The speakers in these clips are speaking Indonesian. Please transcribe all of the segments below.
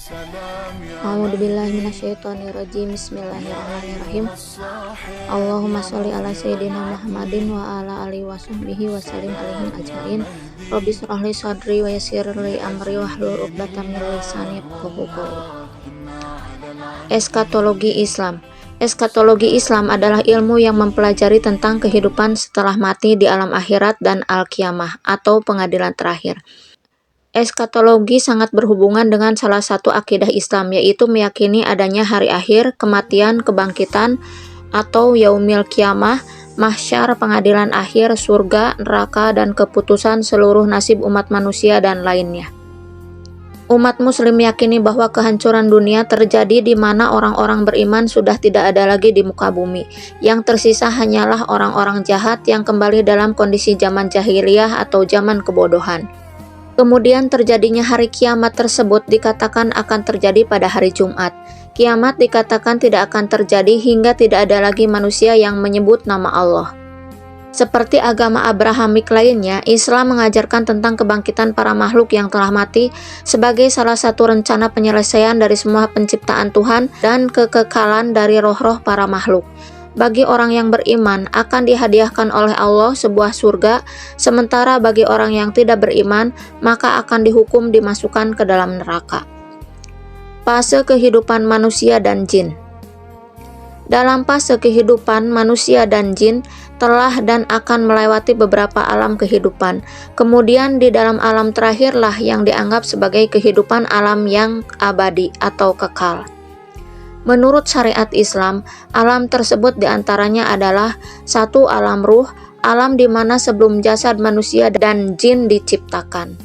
A'udzubillahi minasyaitonirrajim. Bismillahirrahmanirrahim. Allahumma sholli ala sayyidina Muhammadin wa ala alihi wa sahbihi wa sallim alaihim ajmain. Rabbi shrah li sadri wa yassir li amri wahlul 'uqdatam min lisani yafqahu qawli. Eskatologi Islam. Eskatologi Islam adalah ilmu yang mempelajari tentang kehidupan setelah mati di alam akhirat dan al-qiyamah atau pengadilan terakhir. Eskatologi sangat berhubungan dengan salah satu akidah Islam, yaitu meyakini adanya hari akhir, kematian, kebangkitan, atau yaumil qiyamah, mahsyar, pengadilan akhir, surga, neraka, dan keputusan seluruh nasib umat manusia dan lainnya. Umat muslim meyakini bahwa kehancuran dunia terjadi di mana orang-orang beriman sudah tidak ada lagi di muka bumi. Yang tersisa hanyalah orang-orang jahat yang kembali dalam kondisi zaman jahiliyah atau zaman kebodohan. Kemudian terjadinya hari kiamat tersebut dikatakan akan terjadi pada hari Jumat. Kiamat dikatakan tidak akan terjadi hingga tidak ada lagi manusia yang menyebut nama Allah. Seperti agama Abrahamik lainnya, Islam mengajarkan tentang kebangkitan para makhluk yang telah mati sebagai salah satu rencana penyelesaian dari semua penciptaan Tuhan dan kekekalan dari roh-roh para makhluk. Bagi orang yang beriman akan dihadiahkan oleh Allah sebuah surga, sementara bagi orang yang tidak beriman maka akan dihukum dimasukkan ke dalam neraka. Fase kehidupan manusia dan jin. Dalam fase kehidupan manusia dan jin telah dan akan melewati beberapa alam kehidupan. Kemudian di dalam alam terakhirlah yang dianggap sebagai kehidupan alam yang abadi atau kekal. Menurut syariat Islam, alam tersebut diantaranya adalah satu alam ruh, alam di mana sebelum jasad manusia dan jin diciptakan.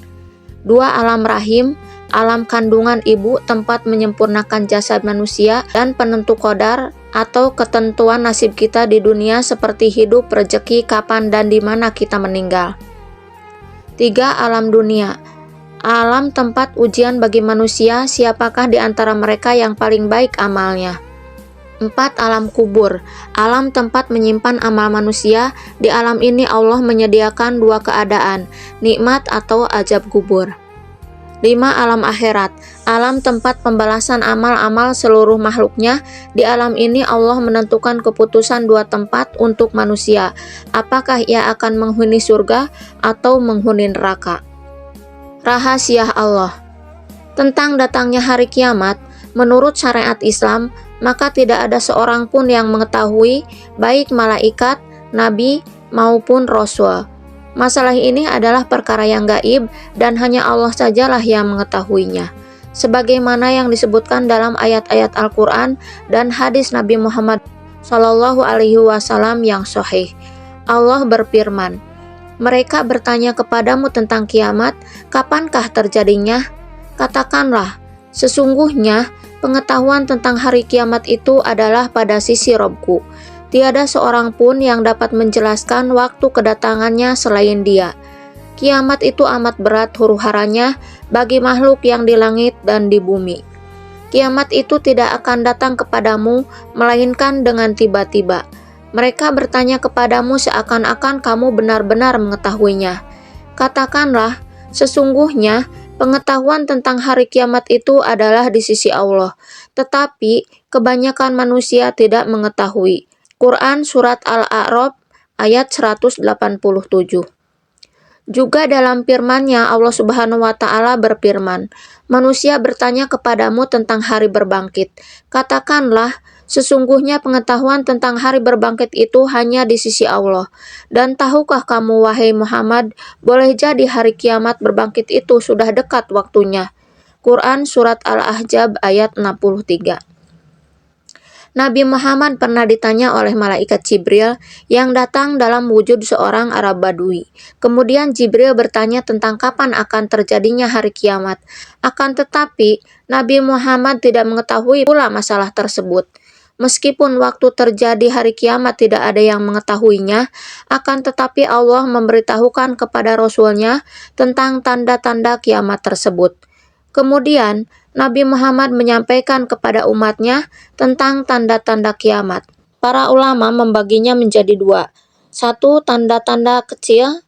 Dua alam rahim, alam kandungan ibu tempat menyempurnakan jasad manusia dan penentu qadar atau ketentuan nasib kita di dunia seperti hidup, rezeki, kapan dan di mana kita meninggal. Tiga alam dunia. Alam tempat ujian bagi manusia, siapakah di antara mereka yang paling baik amalnya. 4. Alam kubur. Alam tempat menyimpan amal manusia. Di alam ini Allah menyediakan dua keadaan, nikmat atau azab kubur. 5. Alam akhirat. Alam tempat pembalasan amal-amal seluruh makhluknya. Di alam ini Allah menentukan keputusan dua tempat untuk manusia. Apakah ia akan menghuni surga atau menghuni neraka. Rahasia Allah. Tentang datangnya hari kiamat, menurut syariat Islam, maka tidak ada seorang pun yang mengetahui, baik malaikat, nabi, maupun rasul. Masalah ini adalah perkara yang gaib dan hanya Allah sajalah yang mengetahuinya. Sebagaimana yang disebutkan dalam ayat-ayat Al-Quran dan hadis Nabi Muhammad SAW yang sahih. Allah berfirman, mereka bertanya kepadamu tentang kiamat, kapankah terjadinya? Katakanlah, sesungguhnya pengetahuan tentang hari kiamat itu adalah pada sisi Robku. Tiada seorang pun yang dapat menjelaskan waktu kedatangannya selain Dia. Kiamat itu amat berat huru-haranya bagi makhluk yang di langit dan di bumi. Kiamat itu tidak akan datang kepadamu, melainkan dengan tiba-tiba. Mereka bertanya kepadamu seakan-akan kamu benar-benar mengetahuinya. Katakanlah, sesungguhnya pengetahuan tentang hari kiamat itu adalah di sisi Allah, tetapi kebanyakan manusia tidak mengetahui. Quran Surat Al-A'raf ayat 187. Juga dalam firman-Nya Allah Subhanahu wa taala berfirman, manusia bertanya kepadamu tentang hari berbangkit. Katakanlah, sesungguhnya pengetahuan tentang hari berbangkit itu hanya di sisi Allah. Dan tahukah kamu wahai Muhammad, boleh jadi hari kiamat berbangkit itu sudah dekat waktunya. Quran Surat Al-Ahzab ayat 63. Nabi Muhammad pernah ditanya oleh malaikat Jibril yang datang dalam wujud seorang Arab Badui. Kemudian Jibril bertanya tentang kapan akan terjadinya hari kiamat. Akan tetapi, Nabi Muhammad tidak mengetahui pula masalah tersebut. Meskipun waktu terjadi hari kiamat tidak ada yang mengetahuinya, akan tetapi Allah memberitahukan kepada Rasul-Nya tentang tanda-tanda kiamat tersebut. Kemudian, Nabi Muhammad menyampaikan kepada umatnya tentang tanda-tanda kiamat. Para ulama membaginya menjadi dua. Satu, tanda-tanda kecil.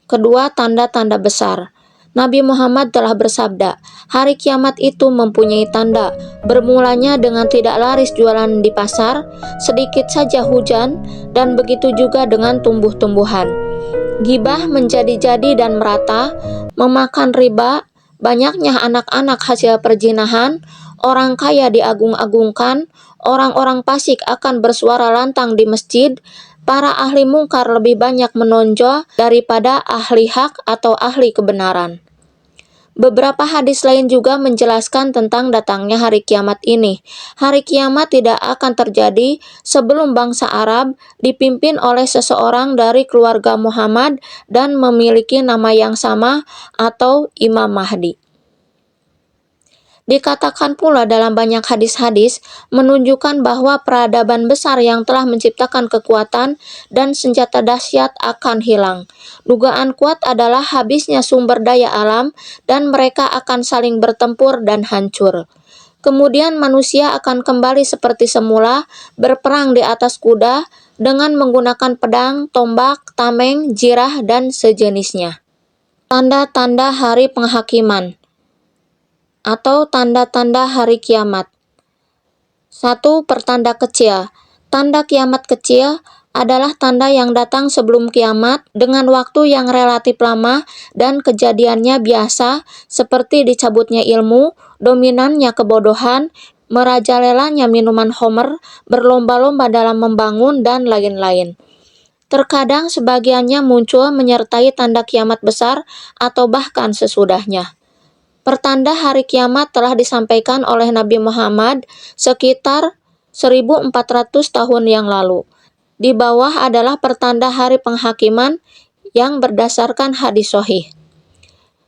Kedua, tanda-tanda besar. Nabi Muhammad telah bersabda, hari kiamat itu mempunyai tanda, bermulanya dengan tidak laris jualan di pasar, sedikit saja hujan, dan begitu juga dengan tumbuh-tumbuhan. Gibah menjadi-jadi dan merata, memakan riba, banyaknya anak-anak hasil perjinahan, orang kaya diagung-agungkan, orang-orang fasik akan bersuara lantang di masjid, para ahli mungkar lebih banyak menonjol daripada ahli hak atau ahli kebenaran. Beberapa hadis lain juga menjelaskan tentang datangnya hari kiamat ini. Hari kiamat tidak akan terjadi sebelum bangsa Arab dipimpin oleh seseorang dari keluarga Muhammad dan memiliki nama yang sama atau Imam Mahdi. Dikatakan pula dalam banyak hadis-hadis menunjukkan bahwa peradaban besar yang telah menciptakan kekuatan dan senjata dahsyat akan hilang. Dugaan kuat adalah habisnya sumber daya alam dan mereka akan saling bertempur dan hancur. Kemudian manusia akan kembali seperti semula, berperang di atas kuda dengan menggunakan pedang, tombak, tameng, jirah, dan sejenisnya. Tanda-tanda hari penghakiman atau tanda-tanda hari kiamat. 1. Pertanda kecil. Tanda kiamat kecil adalah tanda yang datang sebelum kiamat dengan waktu yang relatif lama dan kejadiannya biasa seperti dicabutnya ilmu, dominannya kebodohan, merajalelanya minuman homer, berlomba-lomba dalam membangun, dan lain-lain. Terkadang sebagiannya muncul menyertai tanda kiamat besar atau bahkan sesudahnya. Pertanda hari kiamat telah disampaikan oleh Nabi Muhammad sekitar 1400 tahun yang lalu. Di bawah adalah pertanda hari penghakiman yang berdasarkan hadis sahih.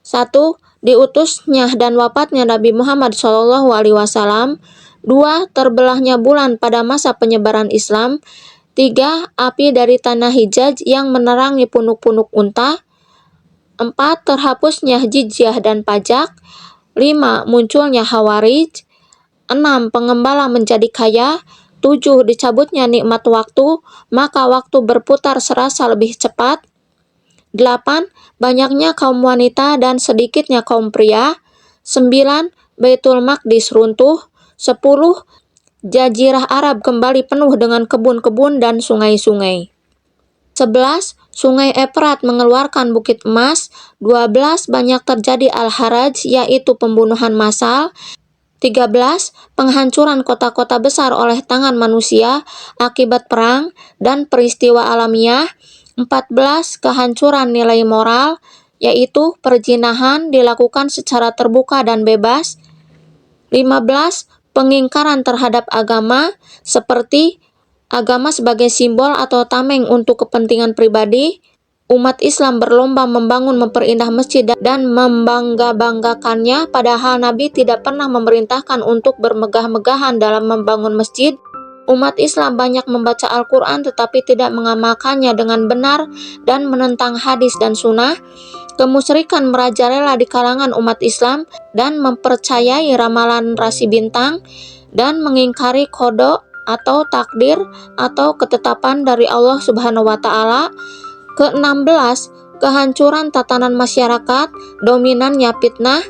1. Diutusnya dan wafatnya Nabi Muhammad SAW. 2. Terbelahnya bulan pada masa penyebaran Islam. 3. Api dari tanah Hijaz yang menerangi punuk-punuk unta. 4. Terhapusnya jizyah dan pajak. 5. Munculnya Khawarij. 6. Pengembala menjadi kaya. 7. Dicabutnya nikmat waktu, maka waktu berputar serasa lebih cepat. 8. Banyaknya kaum wanita dan sedikitnya kaum pria. 9. Baitul Maqdis runtuh. 10. Jazirah Arab kembali penuh dengan kebun-kebun dan sungai-sungai. 11. Sungai Efrat mengeluarkan bukit emas. 12. Banyak terjadi al-haraj, yaitu pembunuhan massal. 13. Penghancuran kota-kota besar oleh tangan manusia akibat perang dan peristiwa alamiah. 14. Kehancuran nilai moral, yaitu perzinahan dilakukan secara terbuka dan bebas. 15. Pengingkaran terhadap agama, seperti agama sebagai simbol atau tameng untuk kepentingan pribadi. Umat Islam berlomba membangun memperindah masjid dan membangga-banggakannya, padahal Nabi tidak pernah memerintahkan untuk bermegah-megahan dalam membangun masjid. Umat Islam banyak membaca Al-Quran tetapi tidak mengamalkannya dengan benar dan menentang hadis dan sunnah. Kemusyrikan merajalela di kalangan umat Islam dan mempercayai ramalan rasi bintang dan mengingkari qada atau takdir atau ketetapan dari Allah Subhanahu wa Ta'ala. Ke-16, kehancuran tatanan masyarakat, dominannya fitnah,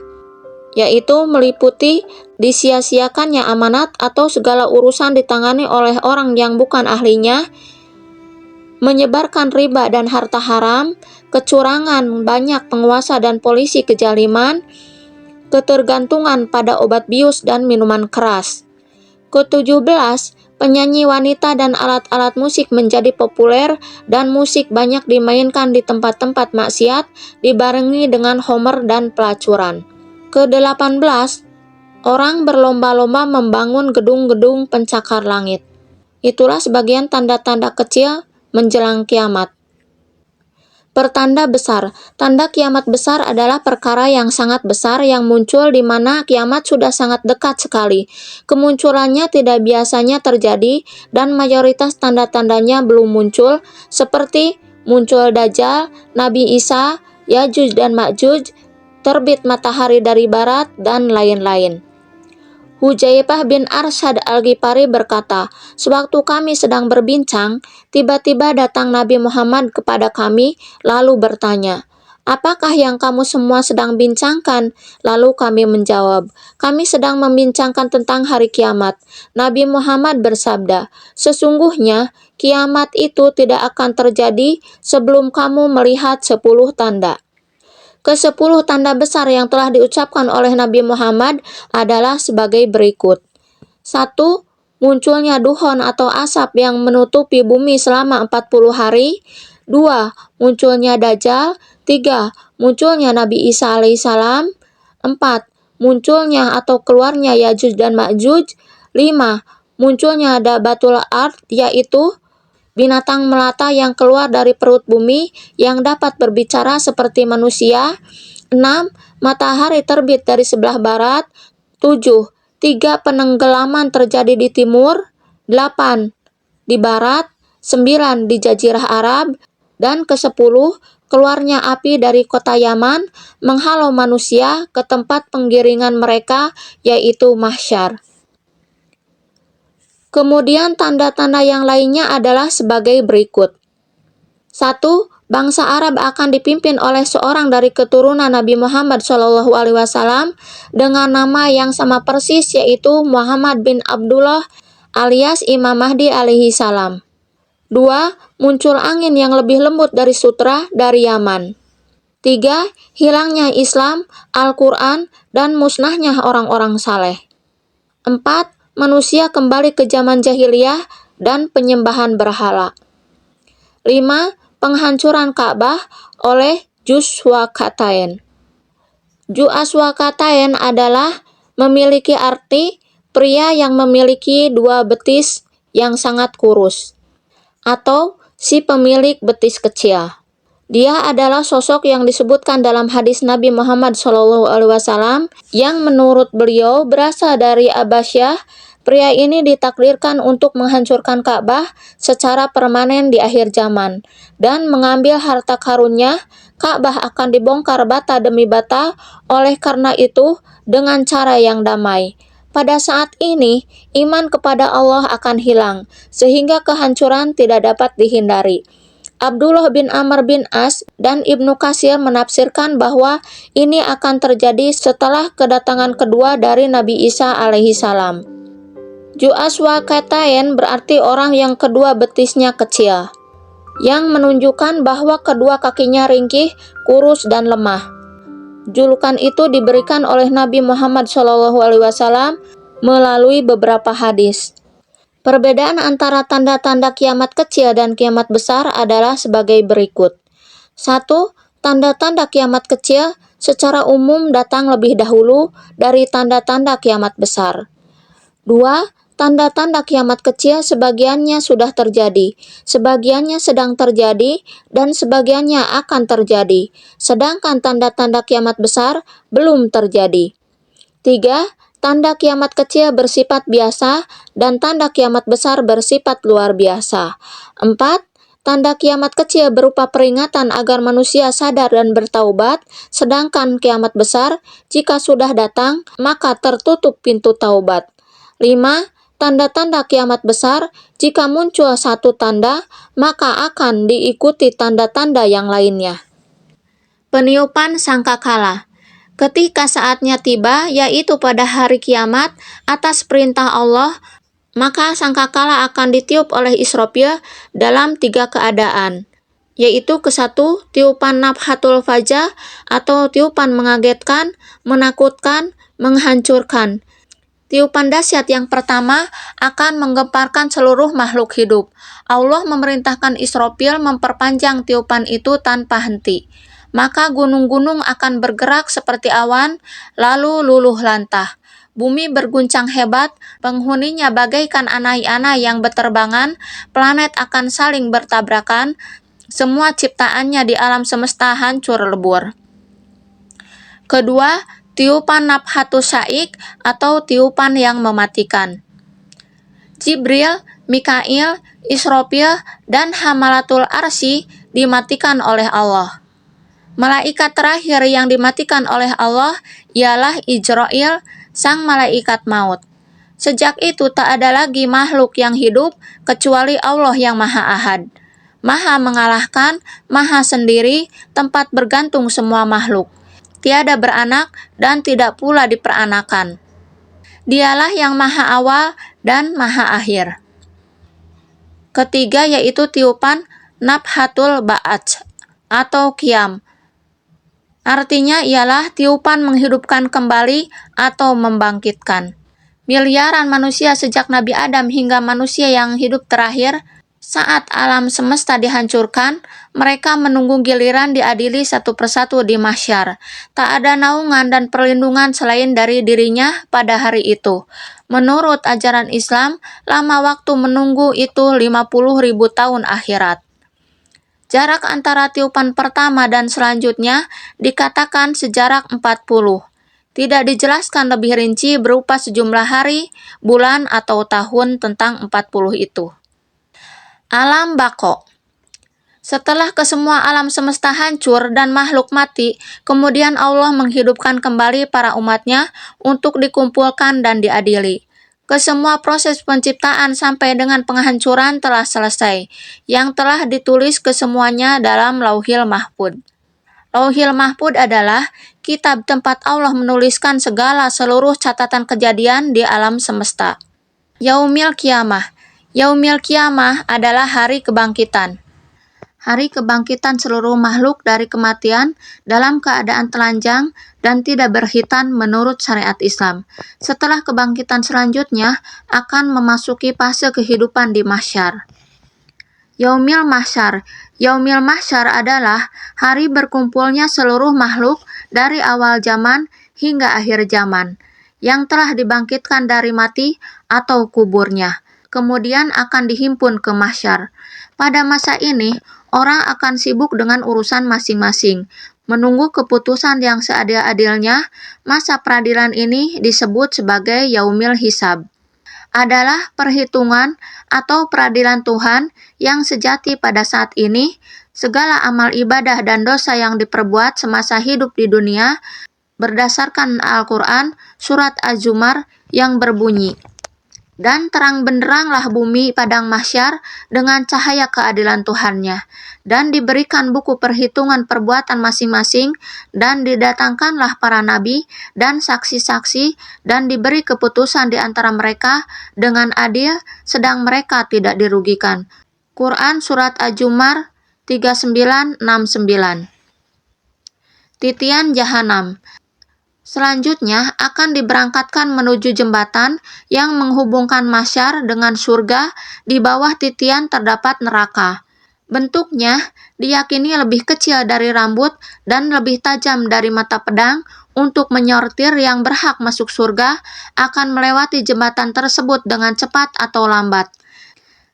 yaitu meliputi disia-siakannya amanat atau segala urusan ditangani oleh orang yang bukan ahlinya, menyebarkan riba dan harta haram, kecurangan banyak penguasa dan polisi kezaliman, ketergantungan pada obat bius dan minuman keras. Ke-17, penyanyi wanita dan alat-alat musik menjadi populer dan musik banyak dimainkan di tempat-tempat maksiat dibarengi dengan homer dan pelacuran. Ke-18, orang berlomba-lomba membangun gedung-gedung pencakar langit. Itulah sebagian tanda-tanda kecil menjelang kiamat. Pertanda besar. Tanda kiamat besar adalah perkara yang sangat besar yang muncul di mana kiamat sudah sangat dekat sekali. Kemunculannya tidak biasanya terjadi dan mayoritas tanda-tandanya belum muncul, seperti muncul Dajjal, Nabi Isa, Yajuj dan Majuj, terbit matahari dari barat, dan lain-lain. Hudzaifah bin Arsyad Al-Ghifari berkata, sewaktu kami sedang berbincang, tiba-tiba datang Nabi Muhammad kepada kami, lalu bertanya, apakah yang kamu semua sedang bincangkan? Lalu kami menjawab, kami sedang membincangkan tentang hari kiamat. Nabi Muhammad bersabda, sesungguhnya kiamat itu tidak akan terjadi sebelum kamu melihat 10 tanda. Ke-10 tanda besar yang telah diucapkan oleh Nabi Muhammad adalah sebagai berikut. 1. Munculnya duhon atau asap yang menutupi bumi selama 40 hari. 2. Munculnya Dajjal. 3. Munculnya Nabi Isa alaihissalam. 4. Munculnya atau keluarnya Yajuj dan Majuj. 5. Munculnya Dabatul Ard, yaitu binatang melata yang keluar dari perut bumi yang dapat berbicara seperti manusia. 6. Matahari terbit dari sebelah barat. 7. 3 penenggelaman terjadi di timur. 8 di barat. 9 di Jazirah Arab. Dan ke-10 keluarnya api dari kota Yaman menghalau manusia ke tempat penggiringan mereka, yaitu mahsyar. Kemudian tanda-tanda yang lainnya adalah sebagai berikut. 1. Bangsa Arab akan dipimpin oleh seorang dari keturunan Nabi Muhammad SAW dengan nama yang sama persis, yaitu Muhammad bin Abdullah alias Imam Mahdi alaihi salam. 2. Muncul angin yang lebih lembut dari sutra dari Yaman. 3. Hilangnya Islam, Al-Quran, dan musnahnya orang-orang saleh. 4. Manusia kembali ke zaman jahiliyah dan penyembahan berhala. 5. Penghancuran Ka'bah oleh Juswaqatain. Juswaqatain adalah memiliki arti pria yang memiliki 2 betis yang sangat kurus, atau si pemilik betis kecil. Dia adalah sosok yang disebutkan dalam hadis Nabi Muhammad SAW yang menurut beliau berasal dari Abasyah. Pria ini ditakdirkan untuk menghancurkan Ka'bah secara permanen di akhir zaman dan mengambil harta karunnya. Ka'bah akan dibongkar bata demi bata, oleh karena itu dengan cara yang damai. Pada saat ini, iman kepada Allah akan hilang, sehingga kehancuran tidak dapat dihindari. Abdullah bin Amr bin As dan Ibnu Katsir menafsirkan bahwa ini akan terjadi setelah kedatangan kedua dari Nabi Isa alaihi salam. Juswaqatain berarti orang yang kedua betisnya kecil, yang menunjukkan bahwa kedua kakinya ringkih, kurus, dan lemah. Julukan itu diberikan oleh Nabi Muhammad SAW melalui beberapa hadis. Perbedaan antara tanda-tanda kiamat kecil dan kiamat besar adalah sebagai berikut. 1. Tanda-tanda kiamat kecil secara umum datang lebih dahulu dari tanda-tanda kiamat besar. 2. Tanda-tanda kiamat kecil sebagiannya sudah terjadi, sebagiannya sedang terjadi, dan sebagiannya akan terjadi, sedangkan tanda-tanda kiamat besar belum terjadi. 3. Tanda kiamat kecil bersifat biasa dan tanda kiamat besar bersifat luar biasa. 4. Tanda kiamat kecil berupa peringatan agar manusia sadar dan bertaubat, sedangkan kiamat besar, jika sudah datang, maka tertutup pintu taubat. 5. Tanda-tanda kiamat besar, jika muncul satu tanda, maka akan diikuti tanda-tanda yang lainnya. Peniupan sangkakala. Ketika saatnya tiba, yaitu pada hari kiamat, atas perintah Allah, maka sangkakala akan ditiup oleh Israfil dalam 3 keadaan, yaitu ke-1, tiupan nafhatul fajah atau tiupan mengagetkan, menakutkan, menghancurkan. Tiupan dahsyat yang pertama akan menggemparkan seluruh makhluk hidup. Allah memerintahkan Israfil memperpanjang tiupan itu tanpa henti. Maka gunung-gunung akan bergerak seperti awan, lalu luluh lantah. Bumi berguncang hebat, penghuninya bagaikan anai-anai yang berterbangan, planet akan saling bertabrakan, semua ciptaannya di alam semesta hancur lebur. Kedua, tiupan nafhatus syaik atau tiupan yang mematikan. Jibril, Mikail, Israfil, dan Hamalatul Arsy dimatikan oleh Allah. Malaikat terakhir yang dimatikan oleh Allah ialah Ijrail, sang malaikat maut. Sejak itu tak ada lagi makhluk yang hidup kecuali Allah yang Maha Ahad. Maha mengalahkan, maha sendiri, tempat bergantung semua makhluk. Tiada beranak dan tidak pula diperanakan. Dialah yang maha awal dan maha akhir. Ketiga yaitu tiupan nafhatul ba'ats atau qiyam. Artinya ialah tiupan menghidupkan kembali atau membangkitkan. Miliaran manusia sejak Nabi Adam hingga manusia yang hidup terakhir, saat alam semesta dihancurkan, mereka menunggu giliran diadili satu persatu di mahsyar. Tak ada naungan dan perlindungan selain dari dirinya pada hari itu. Menurut ajaran Islam, lama waktu menunggu itu 50.000 tahun akhirat. Jarak antara tiupan pertama dan selanjutnya dikatakan sejarak 40. Tidak dijelaskan lebih rinci berupa sejumlah hari, bulan, atau tahun tentang 40 itu. Alam bako. Setelah kesemua alam semesta hancur dan makhluk mati, kemudian Allah menghidupkan kembali para umatnya untuk dikumpulkan dan diadili. Kesemua proses penciptaan sampai dengan penghancuran telah selesai, yang telah ditulis kesemuanya dalam Lauhil Mahfudz. Lauhil Mahfudz adalah kitab tempat Allah menuliskan segala seluruh catatan kejadian di alam semesta. Yaumil Qiyamah. Yaumil Qiyamah adalah hari kebangkitan. Hari kebangkitan seluruh makhluk dari kematian dalam keadaan telanjang dan tidak berkhitan menurut syariat Islam. Setelah kebangkitan selanjutnya akan memasuki fase kehidupan di mahsyar. Yaumil Mahsyar. Yaumil Mahsyar adalah hari berkumpulnya seluruh makhluk dari awal zaman hingga akhir zaman yang telah dibangkitkan dari mati atau kuburnya, kemudian akan dihimpun ke mahsyar. Pada masa ini, orang akan sibuk dengan urusan masing-masing, menunggu keputusan yang seadil-adilnya. Masa peradilan ini disebut sebagai Yaumil Hisab. Adalah perhitungan atau peradilan Tuhan yang sejati pada saat ini. Segala amal ibadah dan dosa yang diperbuat semasa hidup di dunia berdasarkan Al-Quran surat Az-Zumar yang berbunyi, dan terang benderanglah bumi padang mahsyar dengan cahaya keadilan Tuhannya, dan diberikan buku perhitungan perbuatan masing-masing, dan didatangkanlah para nabi dan saksi-saksi, dan diberi keputusan di antara mereka dengan adil, sedang mereka tidak dirugikan. Quran Surat Az-Zumar 3969. Titian Jahanam. Selanjutnya akan diberangkatkan menuju jembatan yang menghubungkan mahsyar dengan surga. Di bawah titian terdapat neraka. Bentuknya diyakini lebih kecil dari rambut dan lebih tajam dari mata pedang. Untuk menyortir yang berhak masuk surga akan melewati jembatan tersebut dengan cepat atau lambat.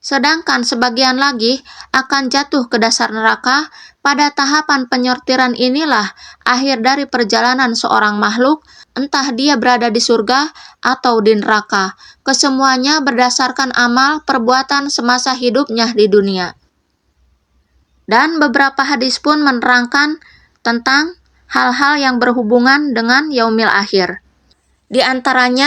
Sedangkan sebagian lagi akan jatuh ke dasar neraka. Pada tahapan penyortiran inilah akhir dari perjalanan seorang makhluk, entah dia berada di surga atau di neraka. Kesemuanya berdasarkan amal perbuatan semasa hidupnya di dunia. Dan beberapa hadis pun menerangkan tentang hal-hal yang berhubungan dengan yaumil akhir. Di antaranya,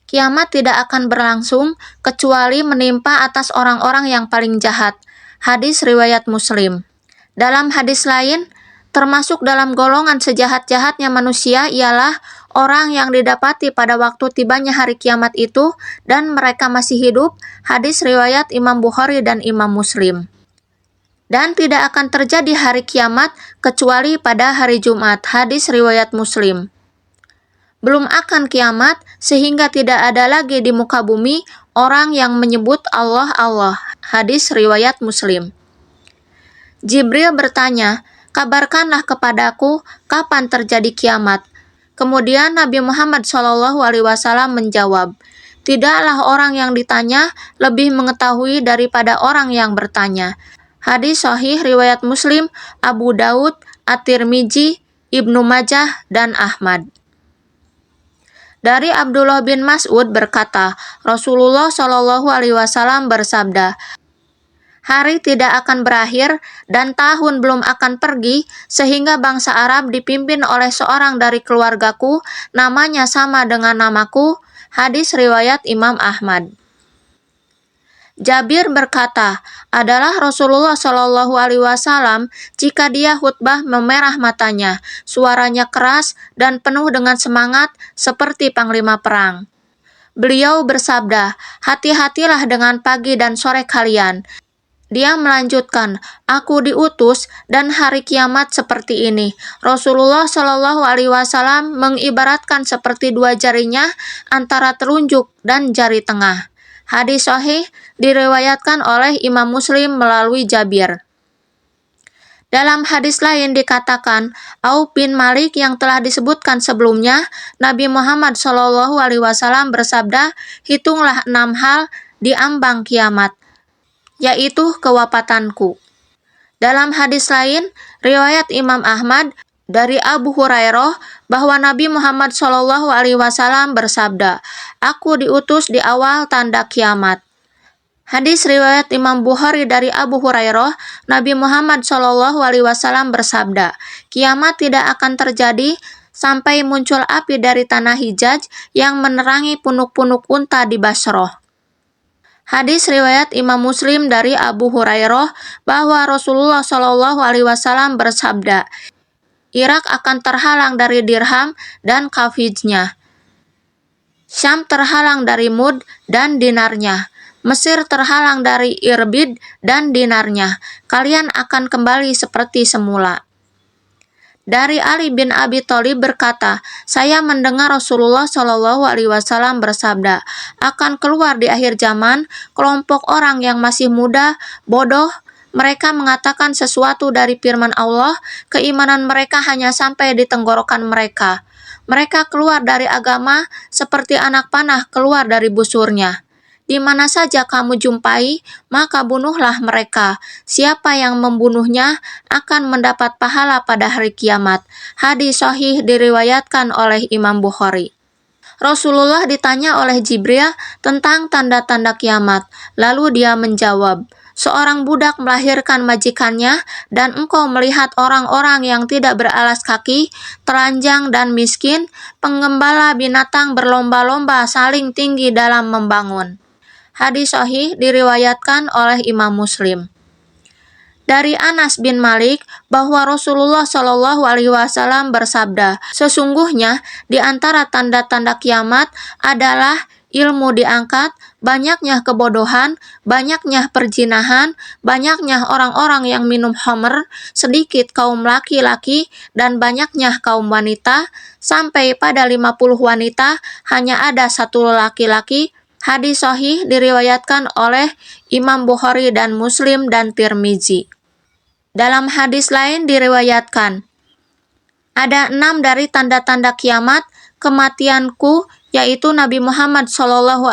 kiamat tidak akan berlangsung kecuali menimpa atas orang-orang yang paling jahat. Hadis riwayat Muslim. Dalam hadis lain, termasuk dalam golongan sejahat-jahatnya manusia ialah orang yang didapati pada waktu tibanya hari kiamat itu dan mereka masih hidup. Hadis riwayat Imam Bukhari dan Imam Muslim. Dan tidak akan terjadi hari kiamat kecuali pada hari Jumat. Hadis riwayat Muslim. Belum akan kiamat sehingga tidak ada lagi di muka bumi orang yang menyebut Allah Allah. Hadis riwayat Muslim. Jibril bertanya, "Kabarkanlah kepadaku kapan terjadi kiamat." Kemudian Nabi Muhammad SAW menjawab, "Tidaklah orang yang ditanya lebih mengetahui daripada orang yang bertanya." Hadis sahih riwayat Muslim, Abu Daud, At-Tirmizi, Ibnu Majah, dan Ahmad. Dari Abdullah bin Mas'ud berkata, Rasulullah SAW bersabda, "Hari tidak akan berakhir dan tahun belum akan pergi sehingga bangsa Arab dipimpin oleh seorang dari keluargaku, namanya sama dengan namaku." Hadis riwayat Imam Ahmad. Jabir berkata, adalah Rasulullah Shallallahu Alaihi Wasallam jika dia khutbah memerah matanya, suaranya keras dan penuh dengan semangat seperti panglima perang. Beliau bersabda, hati-hatilah dengan pagi dan sore kalian. Dia melanjutkan, aku diutus dan hari kiamat seperti ini. Rasulullah Shallallahu Alaihi Wasallam mengibaratkan seperti dua jarinya antara telunjuk dan jari tengah. Hadis sahih diriwayatkan oleh Imam Muslim melalui Jabir. Dalam hadis lain dikatakan, Auf bin Malik yang telah disebutkan sebelumnya, Nabi Muhammad SAW bersabda, hitunglah 6 hal di ambang kiamat, yaitu kewafatanku. Dalam hadis lain, riwayat Imam Ahmad dari Abu Hurairah bahwa Nabi Muhammad SAW bersabda, aku diutus di awal tanda kiamat. Hadis riwayat Imam Bukhari dari Abu Hurairah, Nabi Muhammad SAW bersabda, kiamat tidak akan terjadi sampai muncul api dari tanah Hijaz yang menerangi punuk-punuk unta di Basrah. Hadis riwayat Imam Muslim dari Abu Hurairah bahwa Rasulullah SAW bersabda, Irak akan terhalang dari dirham dan kafijnya. Syam terhalang dari mud dan dinarnya. Mesir terhalang dari irbid dan dinarnya. Kalian akan kembali seperti semula. Dari Ali bin Abi Thalib berkata, saya mendengar Rasulullah SAW bersabda, akan keluar di akhir zaman kelompok orang yang masih muda, bodoh. Mereka mengatakan sesuatu dari firman Allah, keimanan mereka hanya sampai di tenggorokan mereka. Mereka keluar dari agama seperti anak panah keluar dari busurnya. Di mana saja kamu jumpai, maka bunuhlah mereka. Siapa yang membunuhnya akan mendapat pahala pada hari kiamat. Hadis sahih diriwayatkan oleh Imam Bukhari. Rasulullah ditanya oleh Jibril tentang tanda-tanda kiamat. Lalu dia menjawab, seorang budak melahirkan majikannya dan engkau melihat orang-orang yang tidak beralas kaki, telanjang dan miskin, penggembala binatang berlomba-lomba saling tinggi dalam membangun. Hadis sahih diriwayatkan oleh Imam Muslim. Dari Anas bin Malik bahwa Rasulullah SAW bersabda, sesungguhnya di antara tanda-tanda kiamat adalah ilmu diangkat, banyaknya kebodohan, banyaknya perzinahan, banyaknya orang-orang yang minum khamr, sedikit kaum laki-laki dan banyaknya kaum wanita, sampai pada 50 wanita hanya ada satu laki-laki. Hadis sahih diriwayatkan oleh Imam Bukhari dan Muslim dan Tirmizi. Dalam hadis lain diriwayatkan, ada 6 dari tanda-tanda kiamat, kematianku, yaitu Nabi Muhammad SAW,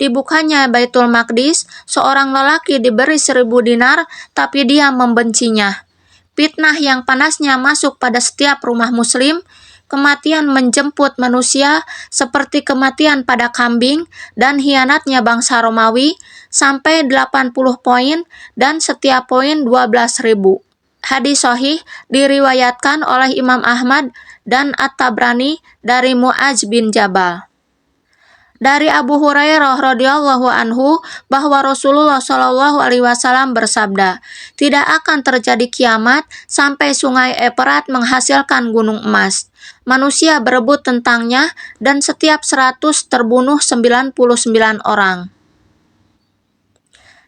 dibukanya Baitul Maqdis, seorang lelaki diberi 1000 dinar, tapi dia membencinya. Fitnah yang panasnya masuk pada setiap rumah muslim, kematian menjemput manusia seperti kematian pada kambing dan hianatnya bangsa Romawi sampai 80 poin dan setiap poin 12.000. Hadis sahih diriwayatkan oleh Imam Ahmad dan At-Tabrani dari Mu'adz bin Jabal. Dari Abu Hurairah radhiyallahu anhu bahwa Rasulullah SAW bersabda, tidak akan terjadi kiamat sampai sungai Efrat menghasilkan gunung emas. Manusia berebut tentangnya dan setiap 100 terbunuh 99 orang.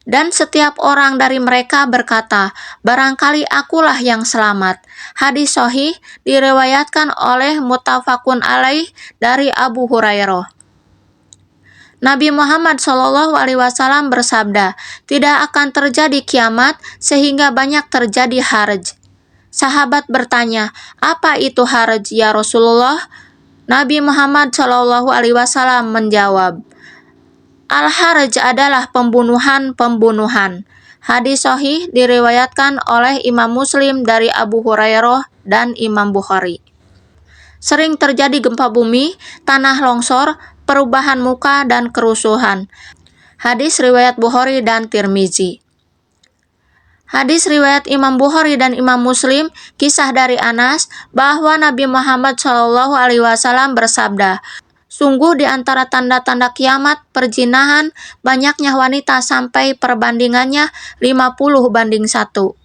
Dan setiap orang dari mereka berkata, barangkali akulah yang selamat. Hadis sahih diriwayatkan oleh muttafaqun alaih dari Abu Hurairah. Nabi Muhammad SAW bersabda, tidak akan terjadi kiamat sehingga banyak terjadi haraj. Sahabat bertanya, apa itu haraj ya Rasulullah? Nabi Muhammad SAW menjawab, al-haraj adalah pembunuhan-pembunuhan. Hadis sahih diriwayatkan oleh Imam Muslim dari Abu Hurairah dan Imam Bukhari. Sering terjadi gempa bumi, tanah longsor, perubahan muka dan kerusuhan. Hadis riwayat Bukhari dan Tirmizi. Hadis riwayat Imam Bukhari dan Imam Muslim, kisah dari Anas bahwa Nabi Muhammad SAW bersabda, Sungguh di antara tanda-tanda kiamat perzinahan, banyaknya wanita sampai perbandingannya 50:1.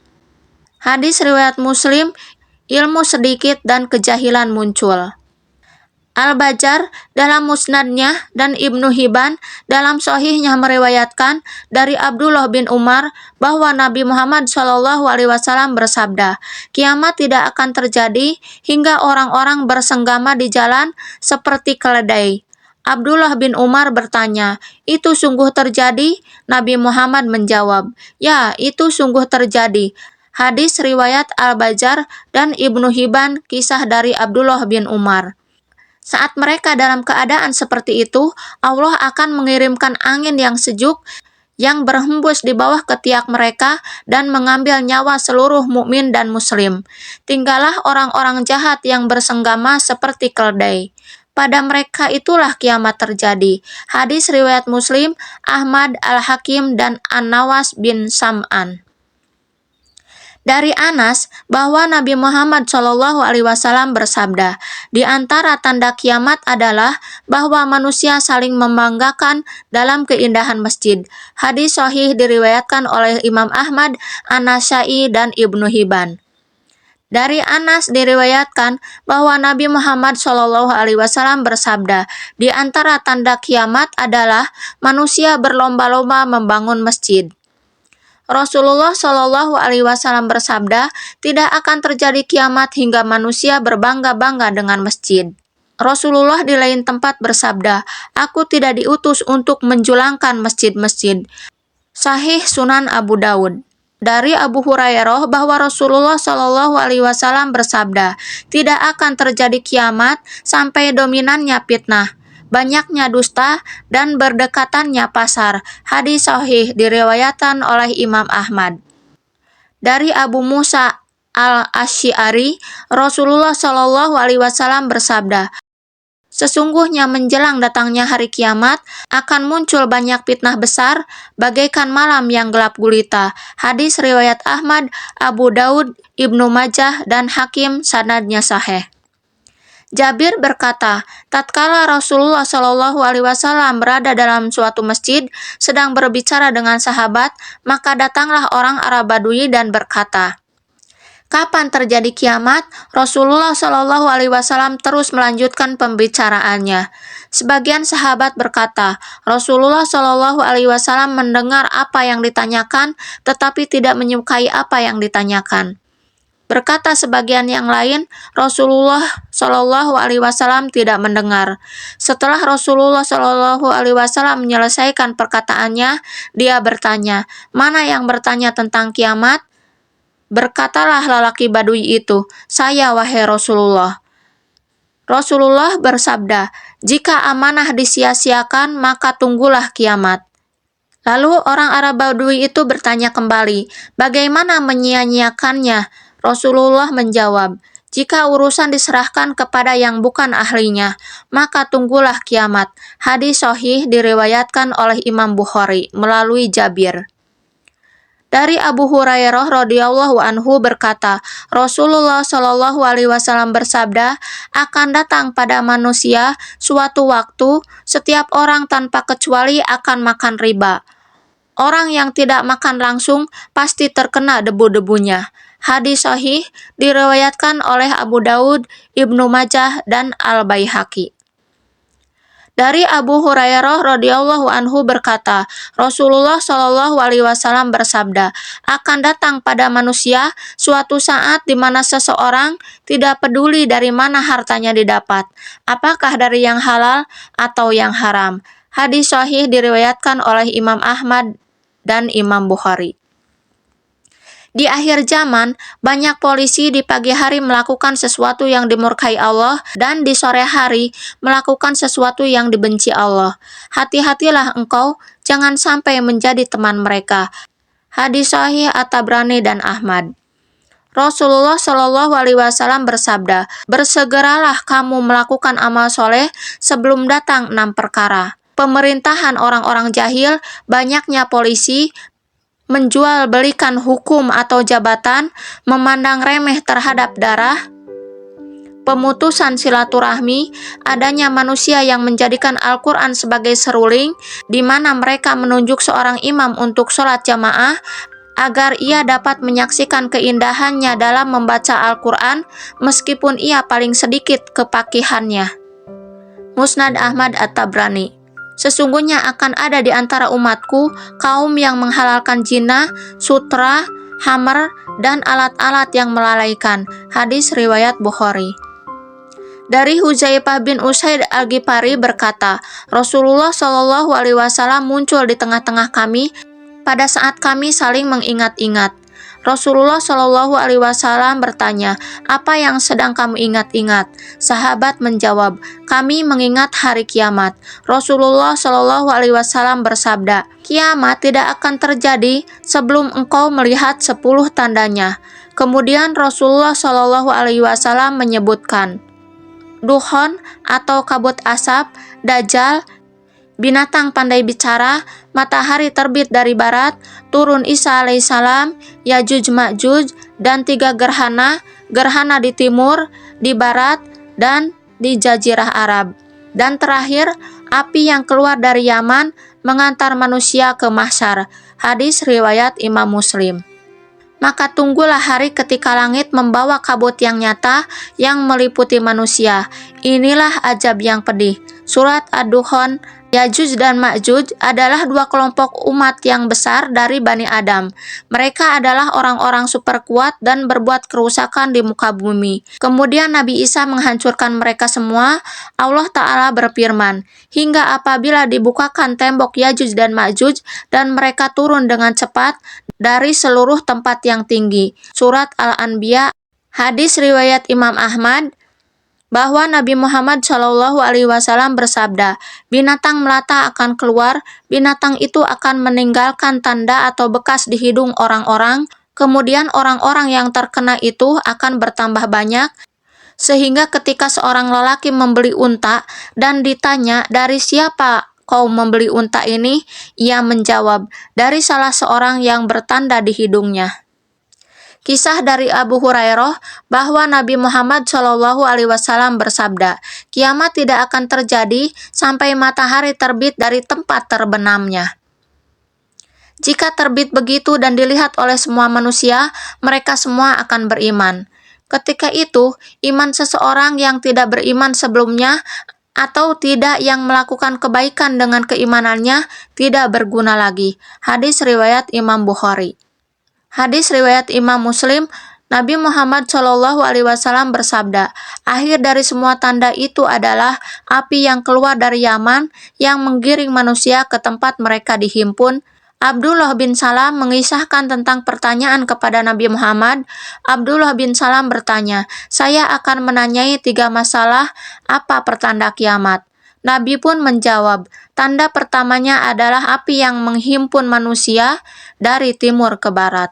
Hadis riwayat Muslim, ilmu sedikit dan kejahilan muncul. Al-Bazzar dalam musnadnya dan Ibnu Hibban dalam sahihnya meriwayatkan dari Abdullah bin Umar bahwa Nabi Muhammad SAW bersabda, kiamat tidak akan terjadi hingga orang-orang bersenggama di jalan seperti keledai. Abdullah bin Umar bertanya, itu sungguh terjadi? Nabi Muhammad menjawab, ya, itu sungguh terjadi. Hadis riwayat Al-Bazzar dan Ibnu Hibban, kisah dari Abdullah bin Umar. Saat mereka dalam keadaan seperti itu, Allah akan mengirimkan angin yang sejuk yang berhembus di bawah ketiak mereka dan mengambil nyawa seluruh mukmin dan muslim. Tinggallah orang-orang jahat yang bersenggama seperti keledai. Pada mereka itulah kiamat terjadi. Hadis riwayat Muslim, Ahmad, Al-Hakim, dan An-Nawas bin Sam'an. Dari Anas bahwa Nabi Muhammad SAW bersabda, di antara tanda kiamat adalah bahwa manusia saling membanggakan dalam keindahan masjid. Hadis sahih diriwayatkan oleh Imam Ahmad, An-Nasai, dan Ibnu Hibban. Dari Anas diriwayatkan bahwa Nabi Muhammad SAW bersabda, di antara tanda kiamat adalah manusia berlomba-lomba membangun masjid. Rasulullah SAW bersabda, tidak akan terjadi kiamat hingga manusia berbangga-bangga dengan masjid. Rasulullah di lain tempat bersabda, aku tidak diutus untuk menjulangkan masjid-masjid. Sahih Sunan Abu Daud. Dari Abu Hurairah bahwa Rasulullah SAW bersabda, tidak akan terjadi kiamat sampai dominannya fitnah, banyaknya dusta, dan berdekatannya pasar. Hadis sahih diriwayatkan oleh Imam Ahmad. Dari Abu Musa al-Asy'ari, Rasulullah SAW bersabda, sesungguhnya menjelang datangnya hari kiamat, akan muncul banyak fitnah besar, bagaikan malam yang gelap gulita. Hadis riwayat Ahmad, Abu Daud, Ibnu Majah, dan Hakim, sanadnya sahih. Jabir berkata, tatkala Rasulullah SAW berada dalam suatu masjid, sedang berbicara dengan sahabat, maka datanglah orang Arab Badui dan berkata, kapan terjadi kiamat? Rasulullah SAW terus melanjutkan pembicaraannya. Sebagian sahabat berkata, Rasulullah SAW mendengar apa yang ditanyakan, tetapi tidak menyukai apa yang ditanyakan. Berkata sebagian yang lain, Rasulullah SAW tidak mendengar. Setelah Rasulullah SAW menyelesaikan perkataannya, dia bertanya, mana yang bertanya tentang kiamat? Berkatalah lelaki Badui itu, saya wahai Rasulullah. Rasulullah bersabda, jika amanah disia-siakan, maka tunggulah kiamat. Lalu orang Arab Badui itu bertanya kembali, bagaimana menyia-nyiakannya? Rasulullah menjawab, jika urusan diserahkan kepada yang bukan ahlinya, maka tunggulah kiamat. Hadis sahih diriwayatkan oleh Imam Bukhari melalui Jabir. Dari Abu Hurairah radhiyallahu anhu berkata, Rasulullah SAW bersabda, akan datang pada manusia suatu waktu, setiap orang tanpa kecuali akan makan riba. Orang yang tidak makan langsung pasti terkena debu-debunya. Hadis sahih diriwayatkan oleh Abu Daud, Ibnu Majah, dan Al-Baihaqi. Dari Abu Hurairah radhiyallahu anhu berkata, Rasulullah SAW bersabda, akan datang pada manusia suatu saat di mana seseorang tidak peduli dari mana hartanya didapat, apakah dari yang halal atau yang haram. Hadis sahih diriwayatkan oleh Imam Ahmad dan Imam Bukhari. Di akhir zaman, banyak polisi di pagi hari melakukan sesuatu yang dimurkai Allah dan di sore hari melakukan sesuatu yang dibenci Allah. Hati-hatilah engkau, jangan sampai menjadi teman mereka. Hadis sahih At-Tabrani dan Ahmad. Rasulullah SAW bersabda, bersegeralah kamu melakukan amal soleh sebelum datang 6 perkara. Pemerintahan orang-orang jahil, banyaknya polisi, menjual belikan hukum atau jabatan, memandang remeh terhadap darah, pemutusan silaturahmi, adanya manusia yang menjadikan Al-Quran sebagai seruling, di mana mereka menunjuk seorang imam untuk sholat jamaah, agar ia dapat menyaksikan keindahannya dalam membaca Al-Quran, meskipun ia paling sedikit kepakihannya. Musnad Ahmad At-Tabrani. Sesungguhnya akan ada di antara umatku kaum yang menghalalkan zina, sutra, hammer, dan alat-alat yang melalaikan. Hadis riwayat Bukhari. Dari Hudzaifah bin Usaid Al-Ghifari berkata, Rasulullah Shallallahu Alaihi Wasallam muncul di tengah-tengah kami pada saat kami saling mengingat-ingat. Rasulullah Shallallahu Alaihi Wasallam bertanya, apa yang sedang kamu ingat-ingat? Sahabat menjawab, kami mengingat hari kiamat. Rasulullah Shallallahu Alaihi Wasallam bersabda, kiamat tidak akan terjadi sebelum engkau melihat 10 tandanya. Kemudian Rasulullah Shallallahu Alaihi Wasallam menyebutkan dukhon atau kabut asap, dajjal, binatang pandai bicara, matahari terbit dari barat, turun Isa alaihissalam, Yajuj Ma'juj, dan 3 gerhana, gerhana di timur, di barat, dan di Jazirah Arab. Dan terakhir, api yang keluar dari Yaman mengantar manusia ke mahsyar. Hadis riwayat Imam Muslim. Maka tunggulah hari ketika langit membawa kabut yang nyata yang meliputi manusia. Inilah ajab yang pedih. Surat Ad-Dukhan. Yajuj dan Ma'juj adalah 2 kelompok umat yang besar dari Bani Adam. Mereka adalah orang-orang super kuat dan berbuat kerusakan di muka bumi. Kemudian Nabi Isa menghancurkan mereka semua. Allah Ta'ala berfirman, hingga apabila dibukakan tembok Yajuj dan Ma'juj dan mereka turun dengan cepat dari seluruh tempat yang tinggi. Surat Al-Anbiya. Hadis riwayat Imam Ahmad bahwa Nabi Muhammad Shallallahu Alaihi Wasallam bersabda, binatang melata akan keluar, binatang itu akan meninggalkan tanda atau bekas di hidung orang-orang, kemudian orang-orang yang terkena itu akan bertambah banyak, sehingga ketika seorang lelaki membeli unta dan ditanya dari siapa kau membeli unta ini, ia menjawab, dari salah seorang yang bertanda di hidungnya. Kisah dari Abu Hurairah bahwa Nabi Muhammad Shallallahu Alaihi Wasallam bersabda, kiamat tidak akan terjadi sampai matahari terbit dari tempat terbenamnya. Jika terbit begitu dan dilihat oleh semua manusia, mereka semua akan beriman. Ketika itu, iman seseorang yang tidak beriman sebelumnya atau tidak yang melakukan kebaikan dengan keimanannya tidak berguna lagi. Hadis riwayat Imam Bukhari. Hadis riwayat Imam Muslim, Nabi Muhammad Shallallahu Alaihi Wasallam bersabda, akhir dari semua tanda itu adalah api yang keluar dari Yaman yang menggiring manusia ke tempat mereka dihimpun. Abdullah bin Salam mengisahkan tentang pertanyaan kepada Nabi Muhammad. Abdullah bin Salam bertanya, saya akan menanyai 3 masalah, apa pertanda kiamat? Nabi pun menjawab, tanda pertamanya adalah api yang menghimpun manusia dari timur ke barat.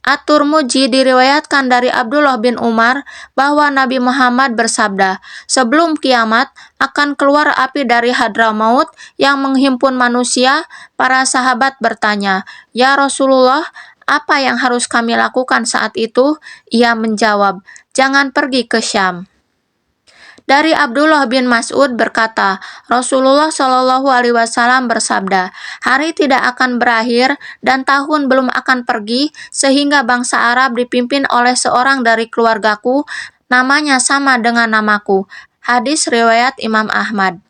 At-Tirmidzi diriwayatkan dari Abdullah bin Umar bahwa Nabi Muhammad bersabda, sebelum kiamat akan keluar api dari Hadramaut yang menghimpun manusia. Para sahabat bertanya, ya Rasulullah, apa yang harus kami lakukan saat itu? Ia menjawab, jangan pergi ke Syam. Dari Abdullah bin Mas'ud berkata, Rasulullah Shallallahu Alaihi Wasallam bersabda, hari tidak akan berakhir dan tahun belum akan pergi sehingga bangsa Arab dipimpin oleh seorang dari keluargaku, namanya sama dengan namaku. Hadis riwayat Imam Ahmad.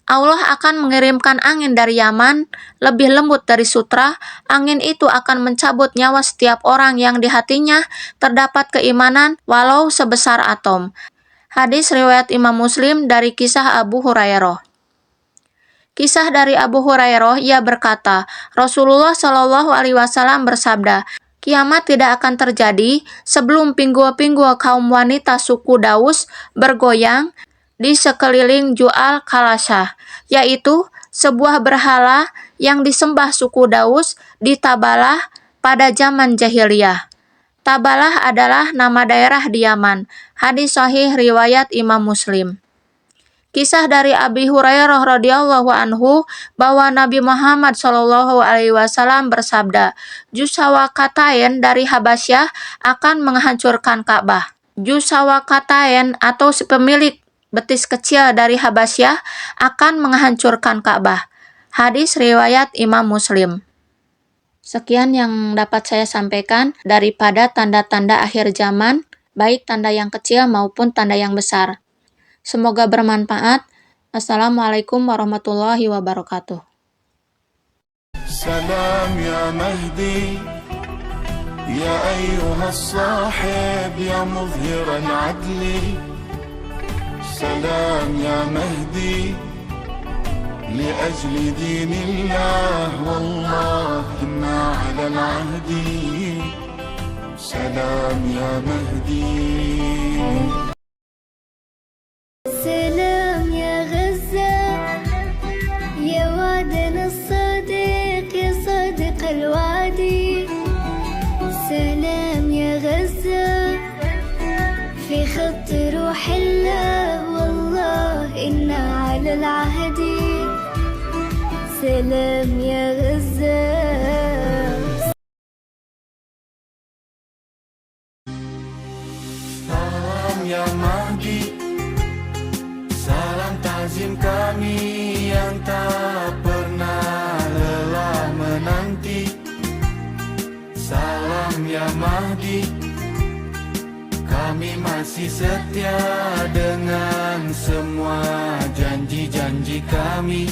Allah akan mengirimkan angin dari Yaman, lebih lembut dari sutra. Angin itu akan mencabut nyawa setiap orang yang di hatinya terdapat keimanan walau sebesar atom. Hadis riwayat Imam Muslim dari kisah Abu Hurairah. Kisah dari Abu Hurairah, ia berkata, Rasulullah Shallallahu Alaihi Wasallam bersabda, kiamat tidak akan terjadi sebelum pinggul-pinggul kaum wanita suku Daus bergoyang di sekeliling Ju'al Kalasah, yaitu sebuah berhala yang disembah suku Daus di Tabalah pada zaman jahiliyah. Tabalah adalah nama daerah di Yaman. Hadis sahih riwayat Imam Muslim. Kisah dari Abi Hurairah radhiyallahu anhu bahwa Nabi Muhammad Shallallahu Alaihi Wasallam bersabda, Jusawakatain dari Habasyah akan menghancurkan Ka'bah. Jusawakatain atau si pemilik betis kecil dari Habasyah akan menghancurkan Ka'bah. Hadis riwayat Imam Muslim. Sekian yang dapat saya sampaikan daripada tanda-tanda akhir zaman, baik tanda yang kecil maupun tanda yang besar. Semoga bermanfaat. Assalamualaikum warahmatullahi wabarakatuh. Salam ya Mahdi, ya ayyuha sahib, ya muzhiran adli. Salam ya Mahdi, لأجل دين الله والله إنا على العهد. سلام يا مهدي. سلام يا غزة يا وعدنا الصادق يا صادق الوعد. سلام يا غزة في خط روح الله والله إنا على العهد. سلام يا غزة. Salam ya Mahdi, salam takzim kami yang tak pernah lelah menanti. Salam ya Mahdi, kami masih setia dengan semua janji-janji kami.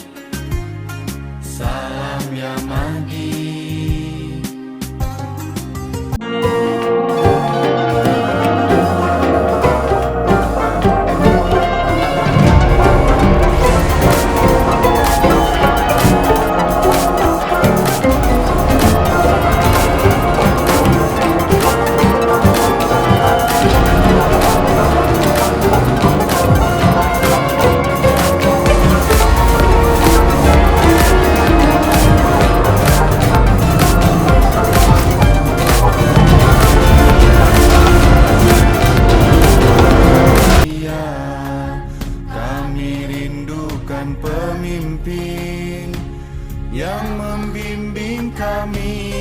Salam ya Mahdi. Pemimpin yang membimbing kami